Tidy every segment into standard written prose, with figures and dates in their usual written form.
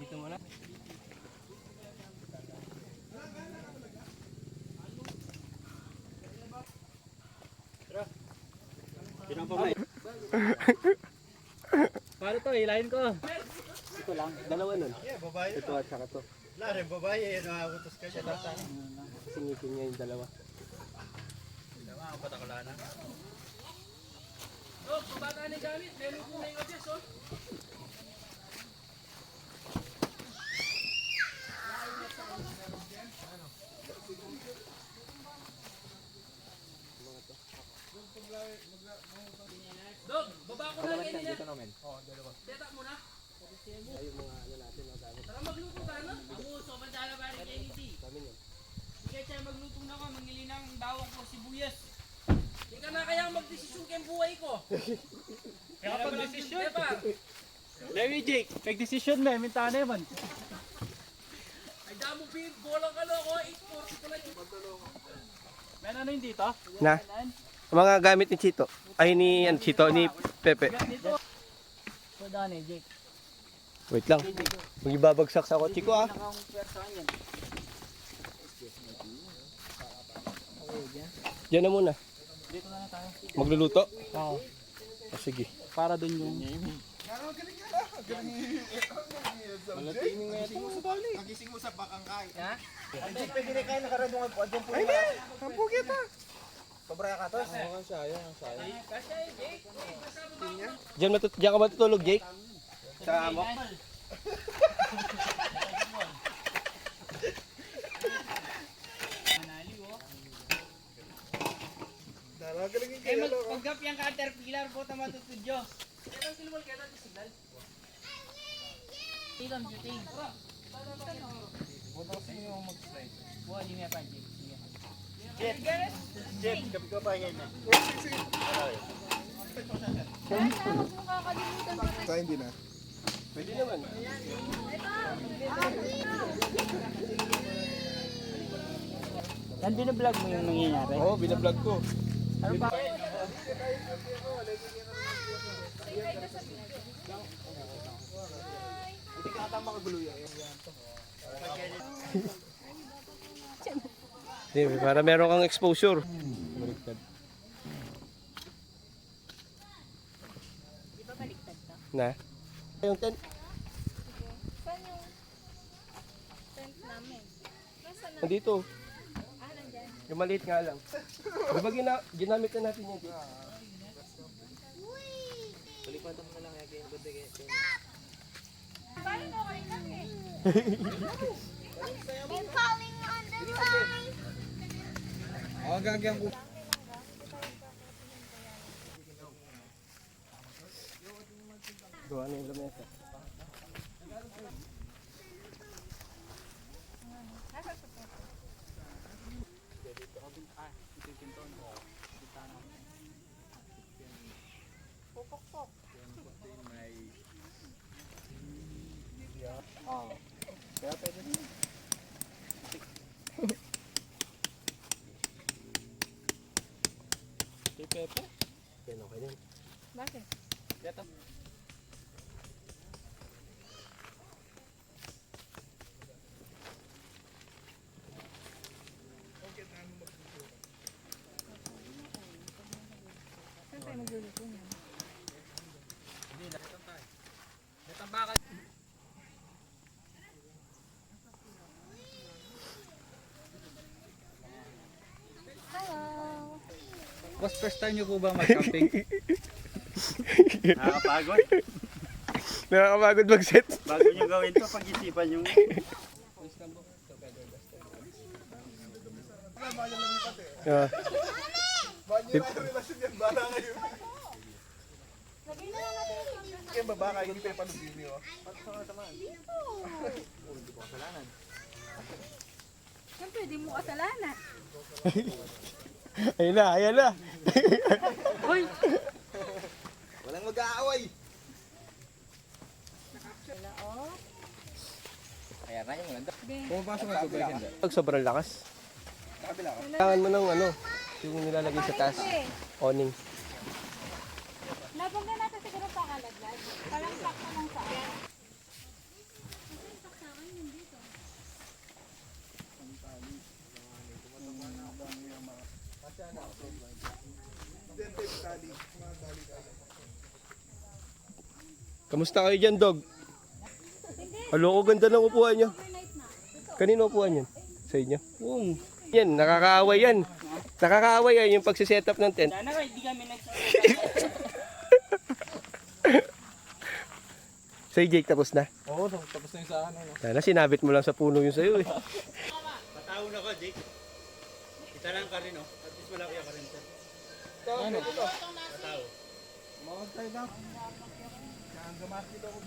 Dito muna. Sino pa may? Paano to? Hilahin ko. Ito lang. Dalawa nun. Babae. Ito at saka to. Wala rin babae. Nakautos ka siya. Singipin niya yung dalawa. Dalawa, ang patakala na. Oh, pabata ni gamit. Meron po na yung abis, oh. Dog, baba ko lang yan niya. Teta mo na. Ay, yung mga ano natin. Tara magluto ka, no? Amuso, mandala ba rin kayo hindi? Kami yun. Kaya siya magluto na ko, mangili ng bawang ko, sibuyas. Hindi ka na kaya magdesisyon kayong buhay ko. Kaya kapag desisyon. Diba? Lewi Jake, nag-desisyon na, minta na yaman. Ay damo pin, bolang ka loko, 840 ko lang yung pagkaloko. May ano yung dito? Na? Mga gamit ni Chito. Ay, ni Chito, ni Pepe. Dito. So, Dani, Jake. Wait lang. Mag-ibabagsak sa kotse ko, ah. Diyan na muna. Dito na tayo. Magluluto? Oo. Oh, sige. Para dun yung... Nagising mo sa bakangkay. Ha? Hindi pwede na kayo nakaradungan po. Adyan po. Ay, di! Kampugit ha! Sobra ka to. Oo, sayang. Kasi, Jake, kasama ba? Diyan ka matutulog, Jake? Sa amok. Galing Eh, magpagap yung caterpillar po tama tutudyo. Kaya ang silwal kaya natin signal. Tilam, juting. Buto kasi yung mag-slide. Buwan din niya pa, Jake. Sige. Jet! Jet! Gabi ka pa yan. Sa hindi na. Pwede naman. Yan, binablog mo yung nangyayari. Oo, binablog ko. Ano ba? Hindi ka ata makagulo yan. Para meron kang exposure. Baliktad. Di ba baliktad to? Na? Yung tent. Saan yung tent namin? Nasaan na? Nandito. Ah, nandyan. Yung maliit nga lang. Diba ginamit na natin yan, Jake? Paano okay lang eh? I'm falling on the line! Oo, gagyan ko. Gawa na yung lamesa. Nasa sa tent? Pupukpok. Oo. Kaya pwede rin. Kay Pepe. Yan, okay din. Bakit? Dito. Saan tayo magluluto niyan? Ito ang bakal. Hello! Boss, first time niyo po ba mag-camping? Nakakapagod. Nakakapagod mag-set. Bago nyo gawin to, pag-isipan nyo. Ah. Lagay na lang natin yung video. Kaya babaka, hindi pa yung panubili oh. Siyempre, di mo kasalanan. Ayun na, ayan na. Hoy! Walang mag-aaway. Wala, oh. Ayan na yung maganda. Pumapasok na ito ba hindi? Pag sobrang lakas. Kailangan mo ng ano, yung nilalagay sa taas. Awning. Nabangga natin Kamusta kayo dyan, dog? Alo, ganda ng upuan nyo. Kanino upuan yan? Sa inyo? Oo. Yan, nakakaaway yan. Nakakaaway yan yung pagsiset up ng tent. Sana nga, hindi kami nagsisimula. Say Jake, tapos na. Oo, tapos na yung sa akin. Ano. Sana sinabit mo lang sa puno yung sa'yo eh. Patawon ako, Jake. Kita lang ka rin, oh. At least malaki ka rin, sir. Ano? Pataw. Makagtay na. Kaya ang gamakit ako.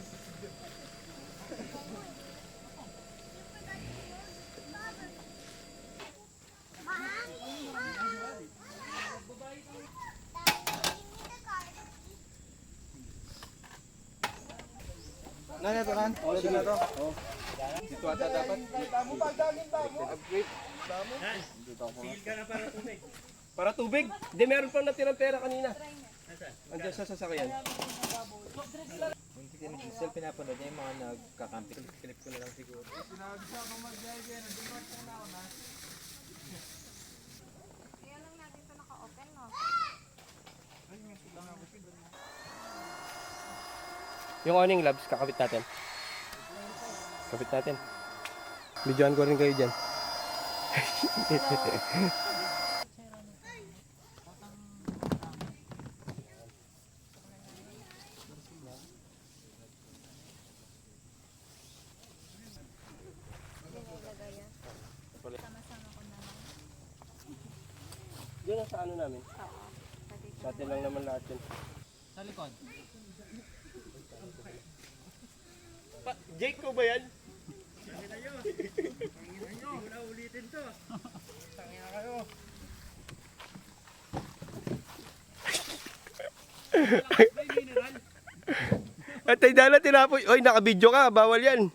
Na to kan? Pwede na to. Dito ata dapat. Damo pa daging damo. Upgrade. Damo. Sigil ka na para tubig. Para tubig? Hindi, meron pang natirang pera kanina. Andiyan sa sasakyan. Hindi ka diesel pinapanood niya yung mga nagkakamping. Clip ko na lang siguro. Kaya lang natin ito naka-open, no? Yung awning labs, kakabit natin. Kapit natin. Videoan ko rin kayo dyan. Diyan ang sa ano namin. Sa atin lang naman lahat yun. Sa likod. Jake ko ba yan? Hindi ko na ulitin to. At ay dala tinapoy. Oy, naka-video ka. Bawal yan.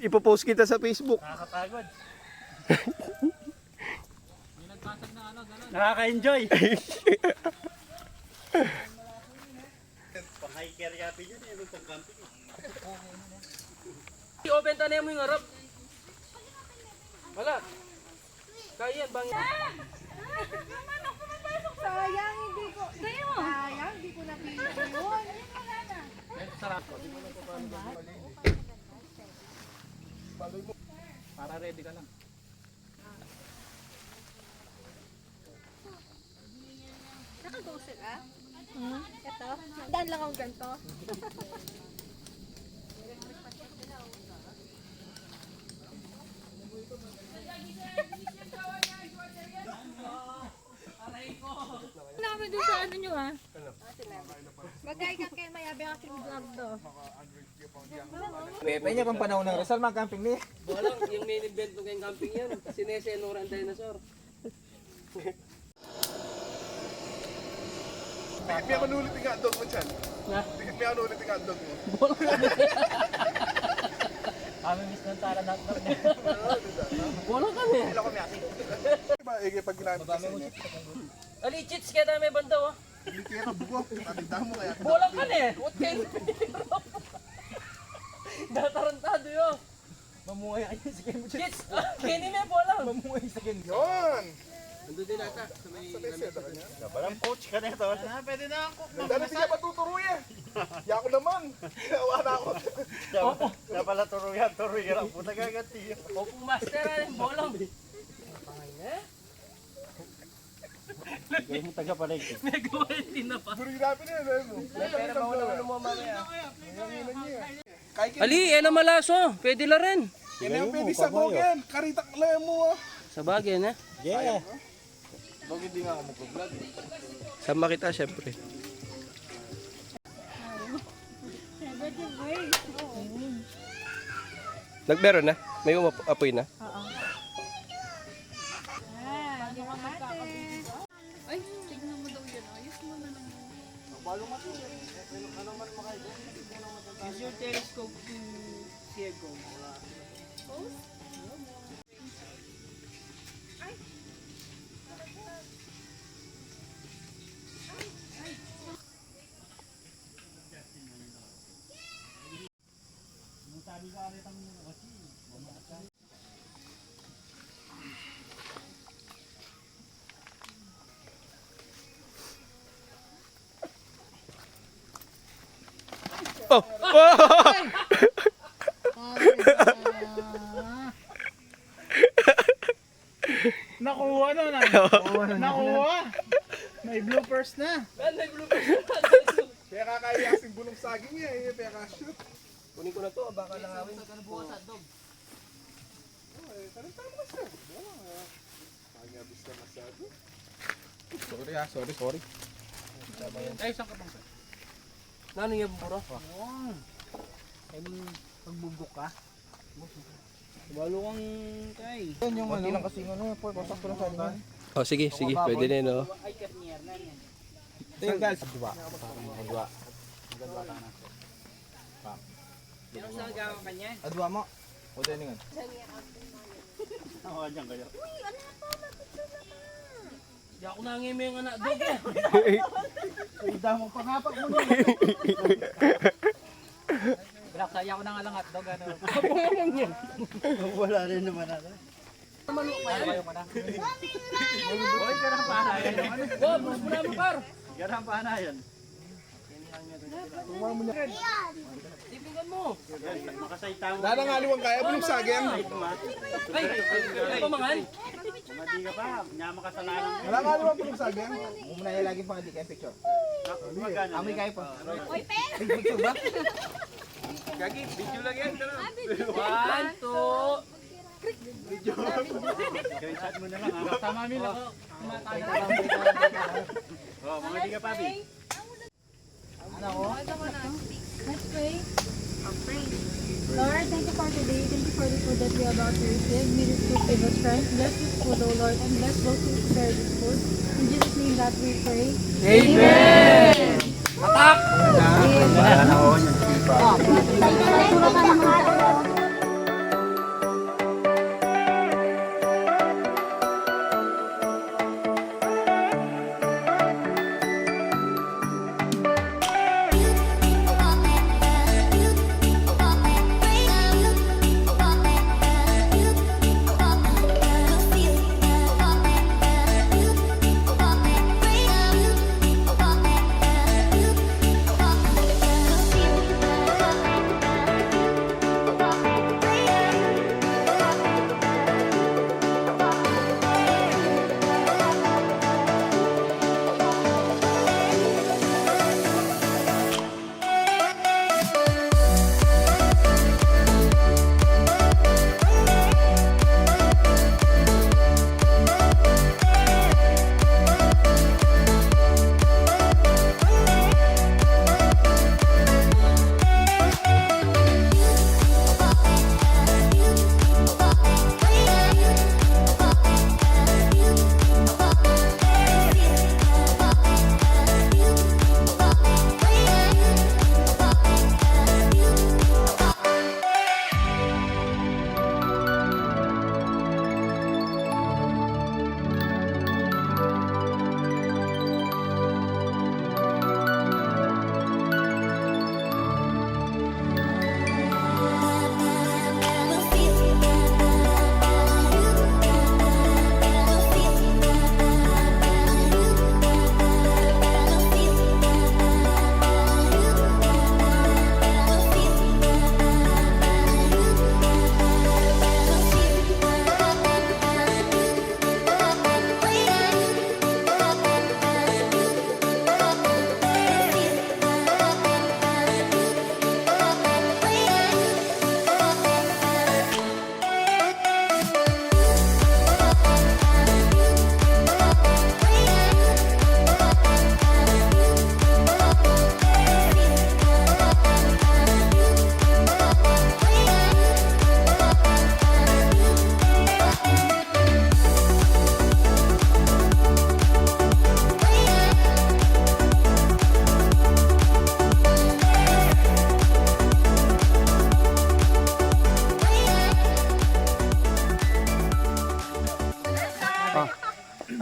Ipopost kita sa Facebook. Nakakapagod. Nakaka-enjoy. Pang-hiker yapi yun, eh. Pang-camping. I-open ta na mo yung harap. Wala. Kaya yan, bang... Sayang, hindi ko. Sayang, hindi ko napili yun. Sarap. Para ready ka lang. Naka-go sila? Ito? Daan lang akong ganito. Namin doon sa ano nyo ah. Bagay ka kayo mayabi ang aking vlog to. Pepe niya pang panahon ng Rizal, mga camping niya. Walang, yung main event ng kayong camping yan. Sinesenora ang dinosaur. May ako nulit yung hotdog mo dyan. May ako nulit yung hotdog mo. Kami miss ng tara na ito. Wala kami. Diba, pag ginamit kasi niya. Ali, cheats kaya tayo may banda oh. Hindi kaya ka bugo. Natigdahan mo kaya. Bola ka na eh. What kind of Datarantado yun. Mamuhay kayo sa game mo dyan. Cheats! Kini may bola. Mamuhay sa game. Yun! Nandun din ata. Sa may Seta ka niya. Parang coach ka na ito. Dahil hindi niya patuturo yan. Yako naman. Ginawa na ako. Napala turuyan ang puta gaganti. Opo master ang bolong. Kayo mo taga pala ito. May gawain din na pa. Puro ginapin na yun. Pero mauna mo mamaya. Ali, yan ang malaso. Pwede la rin. Yan yung pwede sa bogen. Karitak lang mo ah. Sa bagay na. Yeah. Bakit hindi nga ako mag-vlog? Sama kita, syempre. Nagmeron na? May umapoy na? Ay, tignan mo daw yun. Ayos mo na lang. Use your telescope to see a ghost. Nakuha na na. Nakuha. May bloopers na. Kaya kakaya kasing bulong saging niya eh. Kaya ka-shoot. Kunin ko na to, baka langawin. Anyabis ka masyado. Sorry. Nano yung puro? Pagbubok ka. Walo kang kay. Yan yung ano. Lang kasi ano, pasak ko lang sa akin. Oh, sige, pwede na yun, oh. Ay, Karnier na yan. Tingnan guys. Adwa. Pero sa gawa ka niyan. Adwa mo. O din nga. Oo, dyan kayo. Di ako nangimi yung anak dog eh. Ida mo pangapak mo niya. Black, saya ko na nga lang hotdog. Ano? Wala rin naman ako. Ayaw mo na. Hoy, garang panayan. Bob, mas mo naman par. Garang panayan. Tipigan mo. Yan, makasayta mo. Nanangaliwang kaya bulong saging. Ay, ay pamangan. Madi ka pa, nyama ka sa lalang. Nanangaliwang bulong saging. Muna yung lagi pang hindi kayo picture. Magkano? Amoy kayo pa. Oy, pe! Picture ba? Gagi, video lang yan. 1, 2. Screenshot mo na lang. Ha? Tama nila. Oh, mga di ka pa, Bi. Let's pray. Lord, thank you for today. Thank you for the food that we are about to receive. May this food give us strength. Bless this food, O Lord, and bless those who prepare this food. In Jesus' name that we pray. Amen! Atak!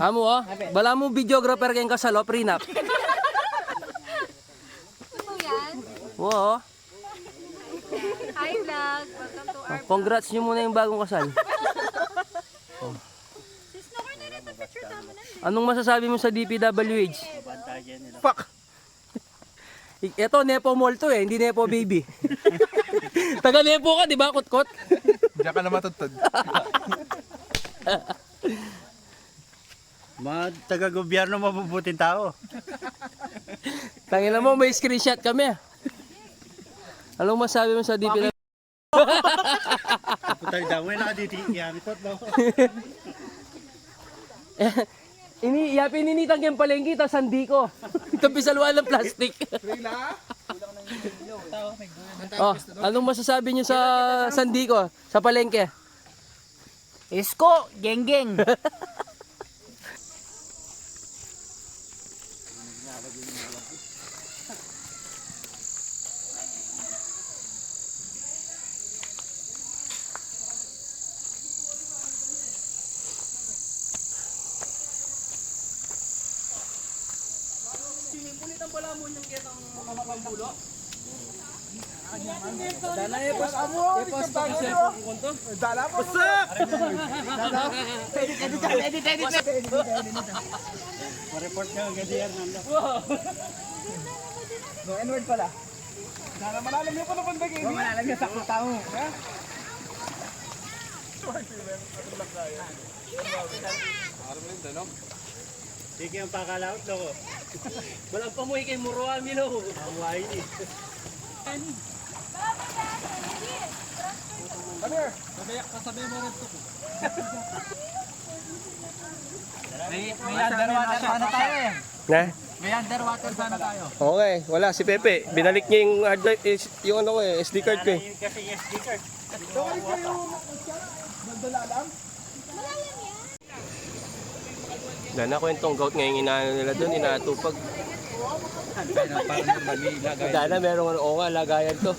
Amo oh. Bala mo videographer kayong kasalo, prenup. Ito yan. Oo. Hi, vlog. Welcome to our Congrats nyo muna yung bagong kasal. Sis, no, na rin ito picture tama na. Anong masasabi mo sa DPWH? Bantayan nila. Fuck! Ito, Nepo Mall to eh, hindi Nepo Baby. Taga Nepo ka, di ba, Kot-Kot? Diyan ka na matutod. Mga taga-gobyerno mabubuting tao. Tangina mo, may screenshot kami. Anong masabi mo sa DP na? Putay daw, may nakaditikiyan. Ito, no? Pininitang yung palengke, tapos sandi ko. Ito pisaluan ng plastic. Oh, anong masasabi niyo sa sandi ko, sa palengke? Isko, geng-geng. Ma-report ka agad yan. No, N-word pala. Sana malalam niyo pa na pandag ini. Malalam niyo sa tao. Ha? Sige ang pakalaot, loko. Walang pamuhi kay Muruan, Milo. Hawaii ni. Come here. May underwater sana tayo eh. Na? May underwater sana tayo. Okay, wala si Pepe. Binalik niya yung hard drive, yung ano ko eh, SD card ko eh. Yun kasi yung SD card. Dana kwentong goat ngayong inaano nila doon, inatupag. Dana merong ano, oo nga, lagayan to.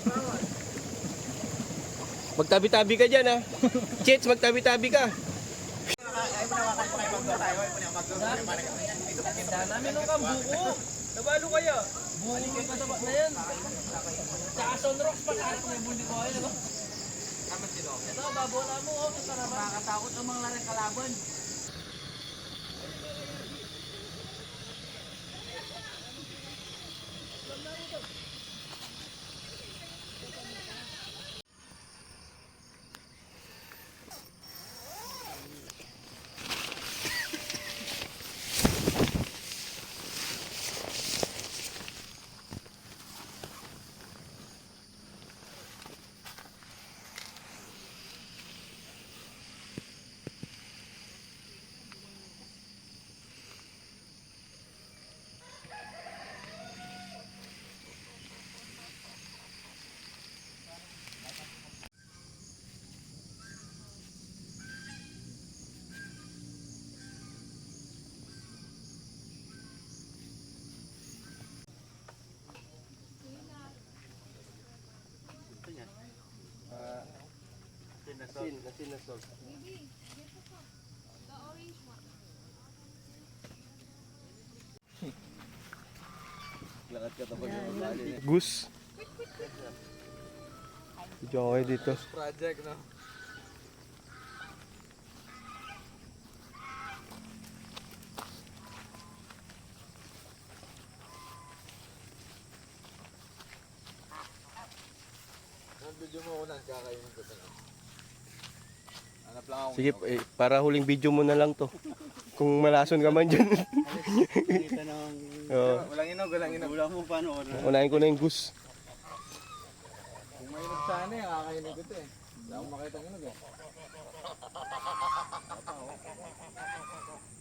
Magtabi-tabi ka dyan ha. Chits, magtabi-tabi ka. Namin nung kang buko. Nabalo kayo. Buko yung mataba na yan. Tsaka sunrocks pa kahit may bundi ko kayo. Ito, babola mo. Nakakatakot ang mga larang kalaban. Nasin na salt. Goose. Medyo okay dito. Project, no? Ang video mo ko lang, kakainin ko ito. Hanap lang ako. Sige, para huling video mo na lang to. Kung malason ka man dyan. Kita ng... Oo. Walang inog, walang inog. Wala mo paano oras. Unahin ko na yung goose. Kung may inog sana eh, kakainin ko ito eh. Wala akong makita ng inog eh.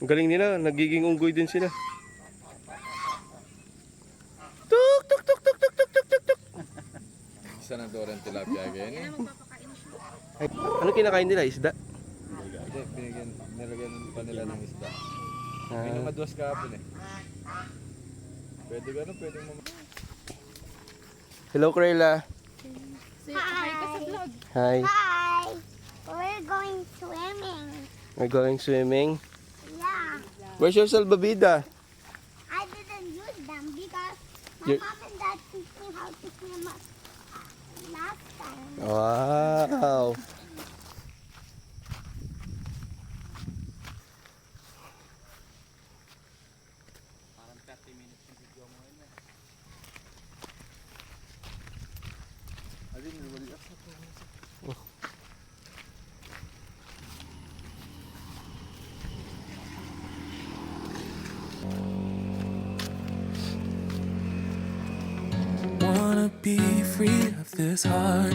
Ang galing nila, nagiging unggoy din sila. Tuk tuk tuk tuk tuk tuk tuk tuk tuk. Isa ng Doran tilapia again eh. Ay, ano kinakain nila? Isda? Hindi, nilagyan pa nila ng isda. Ah. Minamadwas kahapon eh. Pwede gano'n, pwede mo. Hello, Krayla. Hi ka sa vlog. Hi. Hi, we're going swimming. We're going swimming. Yeah, Where's your salbabida? I didn't use them because my You- mom and dad teach me how to swim last time. Wow. be free of this heart.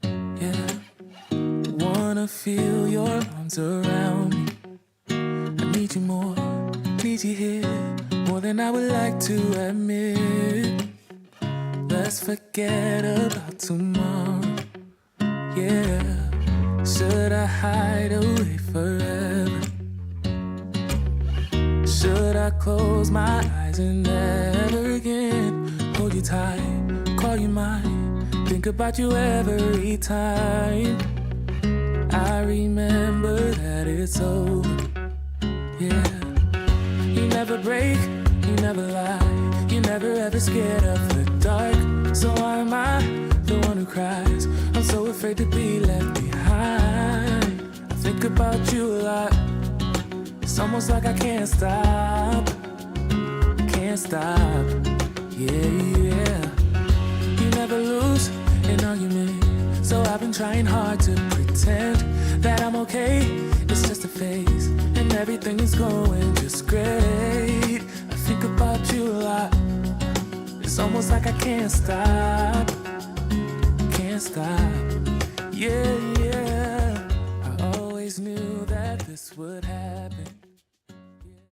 Yeah. Wanna feel your arms around me. I need you more, need you here, more than I would like to admit. Let's forget about tomorrow. Yeah. Should I hide away forever? Should I close my eyes and never again hold you tight, call you mine, think about you every time? I remember that it's over. Yeah. You never break, you never lie, you never ever scared of the dark. So why am I the one who cries? I'm so afraid to be left behind. I think about you a lot. It's almost like I can't stop. Can't stop. Yeah, yeah. You never lose an argument, so I've been trying hard to pretend that I'm okay. It's just a phase, and everything is going just great. I think about you a lot. It's almost like I can't stop. Can't stop.